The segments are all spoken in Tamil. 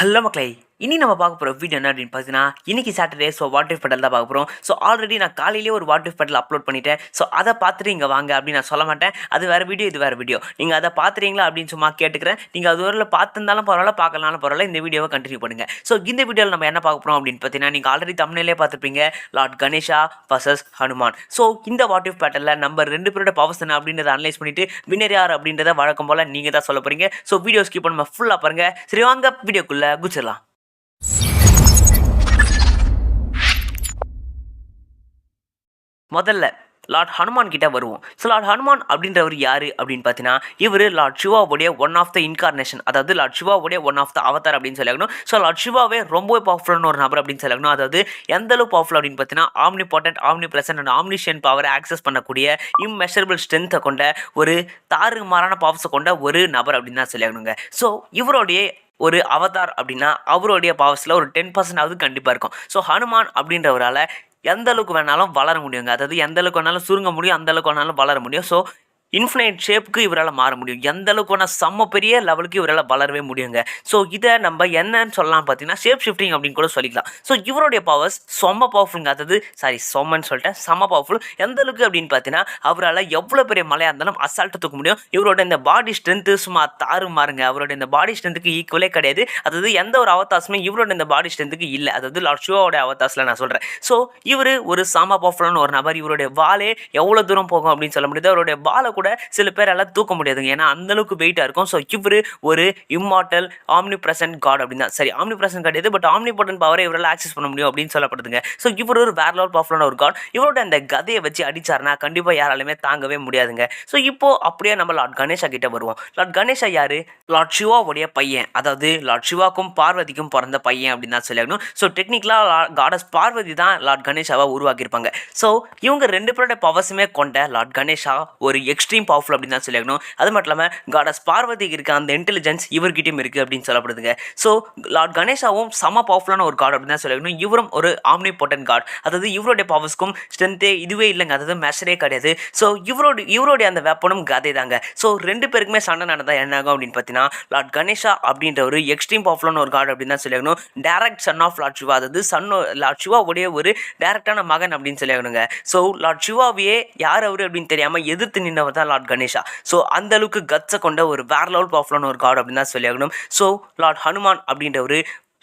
ஹலோ மக்களே, இனி நம்ம பார்க்க போகிற வீடியோ என்ன அப்படின்னு பார்த்தீங்கன்னா, இன்றைக்கி சாட்டர்டே. ஸோ வாட்டர் பெடல் தான் பார்க்க போகிறோம். ஸோ ஆல்ரெடி நான் காலையிலேயே ஒரு வாட்டர் பெடல் அப்லோட் பண்ணிட்டேன். ஸோ அதை பார்த்துட்டு இங்கே வாங்க அப்படின்னு நான் சொல்ல மாட்டேன். அது வேறு வீடியோ, இது வேறு வீடியோ. நீங்கள் அதை பார்த்துறீங்களா அப்படின்னு சும்மா கேட்டுக்கிறேன். நீங்கள் அது ஒரு பார்த்துருந்தாலும் பரவாயில்ல, பார்க்கலனாலும் பரவாயில்ல, இந்த வீடியோவை கண்டினியூ பண்ணுங்கள். ஸோ இந்த வீடியோவில் நம்ம என்ன பார்க்க போகிறோம் அப்படின்னு பார்த்தீங்கன்னா, நீங்கள் ஆல்ரெடி தமிழ்லேயே பார்த்துருப்பீங்க, Lord Ganesha versus Hanuman. So இந்த வாட்டர் பெடலில் நம்ம 2 பேரோட பவர்ஸ் என்ன அப்படின்றத அனலைஸ் பண்ணிவிட்டு வின்னர் யார் அப்படின்றத வழக்கம் போல் நீங்கள் தான் சொல்ல போகிறீங்க. ஸோ வீடியோ ஸ்கிப் பண்ணாம ஃபுல்லாக பாருங்கள். சரி வாங்க வீடியோக்குள்ளே குச்சிடலாம். முதல்ல லார்ட் ஹனுமான் கிட்ட வருவோம். ஸோ லார்ட் ஹனுமான் அப்படின்றவர் யார் அப்படின்னு பார்த்தீங்கன்னா, இவர் லார்ட் சிவாவுடைய ஒன் ஆஃப் த இன்கார்னேஷன், அதாவது லார்ட் சிவாவுடைய ஒன் ஆஃப் த அவதார் அப்படின்னு சொல்லணும். ஸோ லார்ட் சிவாவே ரொம்பவே பவர்ஃபுல்லான ஒரு நபர் அப்படின்னு சொல்லணும். அதாவது எந்த அளவு பவர்ஃபுல் அப்படின்னு பார்த்தீங்கன்னா, ஆம்னிபார்ட்டன்ட், ஆம்னி பிரசன்ட் அண்ட் ஆம்னிஷியன் பவரை ஆக்சஸ் பண்ணக்கூடிய இம்மெஷரபிள் ஸ்ட்ரென்த்தை கொண்ட ஒரு தாறுமாறான பவர்ஸை கொண்ட ஒரு நபர் அப்படின்னு தான் சொல்லணுங்க. ஸோ இவருடைய ஒரு அவதார் அப்படின்னா அவருடைய பவர்ஸில் ஒரு 10% கண்டிப்பாக இருக்கும். ஸோ ஹனுமான் அப்படின்றவரால் எந்த அளவுக்கு வேணாலும் வளர முடியுங்க. அதாவது எந்த அளவுக்கு வேணாலும் சுருங்க முடியும், அந்த அளவுக்கு வேணாலும் வளர முடியும். ஸோ இன்ஃபினைட் ஷேப்புக்கு இவரால் மாற முடியும். எந்த அளவுக்கு வேணால் செம்ம பெரிய லெவலுக்கு இவரால் வளரவே முடியுங்க. ஸோ இதை நம்ம என்னன்னு சொல்லலாம் பார்த்தீங்கன்னா, ஷேப் ஷிஃப்டிங் அப்படின்னு கூட சொல்லிக்கலாம். ஸோ இவருடைய பவர்ஸ் செம்ம பவர்ஃபுல்ங்க. அதாவது செம்மன்னு சொல்லிட்டேன், செம்ம பவர்ஃபுல். எந்த அளவுக்கு அப்படின்னு பார்த்தீங்கன்னா, அவரால் எவ்வளோ பெரிய மலையாக இருந்தாலும் அசால்ட்டு தூக்க முடியும். இவரோட இந்த பாடி ஸ்ட்ரென்த்து சும்மா மாறுங்க. அவரோட இந்த பாடி ஸ்ட்ரென்த்துக்கு ஈக்குவலே கிடையாது. அதாவது எந்த ஒரு அவதாசமே இவரோட இந்த பாடி ஸ்ட்ரென்த்துக்கு இல்லை. அதாவது லார்ட் சிவாவோட அவதாசில் நான் சொல்கிறேன். ஸோ இவர் ஒரு செம்ம பவர்ஃபுல்லான ஒரு நபர். இவருடைய வாலே எவ்வளோ தூரம் போகும் அப்படின்னு சொல்ல முடியாது. அவருடைய பாலை கூட சில பேரால் தூக்க முடியாதுங்க, ஏன்னா அந்தளவுக்கு வெயிட்டாக இருக்கும். ஸோ இவர் ஒரு இம்மார்டல் ஆம்னி பிரசன்ட் காட் அப்படின்னா, சரி ஆம்னி பிரசன்ட் கிடையாது, பட் ஆம்னி போர்ட்டன்ட் பவரை இவரால் ஆக்சஸ் பண்ண முடியும் அப்படின்னு சொல்லப்படுதுங்க. ஸோ இவர் ஒரு வேற லெவல் பவர்ஃபுல்லான ஒரு காட். இவரோட அந்த கதையை வச்சு அடிச்சார்னா கண்டிப்பாக யாராலுமே தாங்கவே முடியாதுங்க. ஸோ இப்போ அப்படியே நம்ம லார்ட் கணேஷா கிட்ட வருவோம். லார்ட் கணேஷா யாரு? லார்ட் சிவாவுடைய பையன், அதாவது லார்ட் சிவாக்கும் பார்வதிக்கும் பிறந்த பையன் அப்படின்னு தான் சொல்லணும். ஸோ டெக்னிக்கலாக காடஸ் பார்வதி தான் லார்ட் கணேஷாவை உருவாக்கியிருப்பாங்க. ஸோ இவங்க 2 பேரோட பவர்ஸுமே கொண்ட லார்ட் கணேஷா ஒரு எக்ஸ்ட்ரீம் பவர்ஃபுல் அப்படின்னு தான் சொல்லணும். அது மட்டும் இல்லாமல் காடஸ் பார்வதிக்கு இருக்க அந்த இன்டெலிஜென்ஸ் இவர்கிட்டையும் இருக்குது அப்படின்னு சொல்லப்படுதுங்க. ஸோ லார்ட் கணேஷாவும் செம பவர்ஃபுல்லான ஒரு காட் அப்படின்னு தான் சொல்லணும். இவரும் ஒரு ஆம்னி போர்ட்டன்ட் காட். அதாவது இவருடைய பவர்ஸ்க்கும் ஸ்ட்ரென்த்தே இதுவே இல்லைங்க, அதாவது மெஷரே கிடையாது. ஸோ இவருடைய அந்த வெப்பனும் கதை தாங்க. ஸோ 2 பேருக்குமே சண்டை நடந்தா என்ன ஆகும் அப்படின்னு பார்த்தீங்கன்னா, லார்ட் கணேஷா அப்படின்ற ஒரு எக்ஸ்ட்ரீம் பவர்ஃபுல்லான ஒரு காட் அப்படின்னு தான் சொல்லணும். Direct son of lord Shiva, அதாவது லார்ட் சிவாவுடைய ஒரு டேரக்டான மகன் அப்படின்னு சொல்லணுங்க. ஸோ லார்ட் சிவாவையே யார் அவர் அப்படின்னு தெரியாமல் எதிர்த்து நின்றவர் தான் லார்ட் கணேஷா. ஸோ அந்த அளவுக்கு கட்ஸை கொண்ட ஒரு வேற லெவல் பவர்ஃபுல்லான ஒரு காட் அப்படின்னு தான் சொல்லணும். ஸோ லார்ட் ஹனுமான் அப்படின்ற ஒரு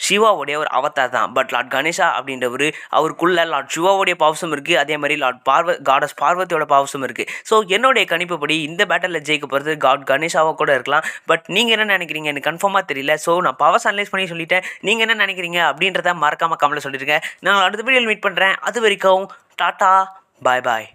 சிவாவுடைய ஒரு அவதார் தான். பட் லார்ட் கணேஷா அப்படின்றவர் அவருக்குள்ள லார்ட் சிவாவுடைய பவர்ஸும் இருக்குது, அதே மாதிரி காடஸ் பார்வதியோட பவர்ஸும் இருக்குது. ஸோ என்னுடைய கணிப்புப்படி இந்த பேட்டலில் ஜெயிக்க போகிறது காட் கணேஷாவை கூட இருக்கலாம். பட் நீங்கள் என்ன நினைக்கிறீங்க எனக்கு கன்ஃபார்மாக தெரியல. ஸோ நான் பவர்ஸ் அனலைஸ் பண்ணி சொல்லிட்டேன். நீங்கள் என்ன நினைக்கிறீங்க அப்படின்றத மறக்காமல் கமெண்ட்ல சொல்லியிருக்கேன். நான் அடுத்த வீடியோவில் மீட் பண்ணுறேன். அது வரைக்கும் டாட்டா, பாய் பாய்.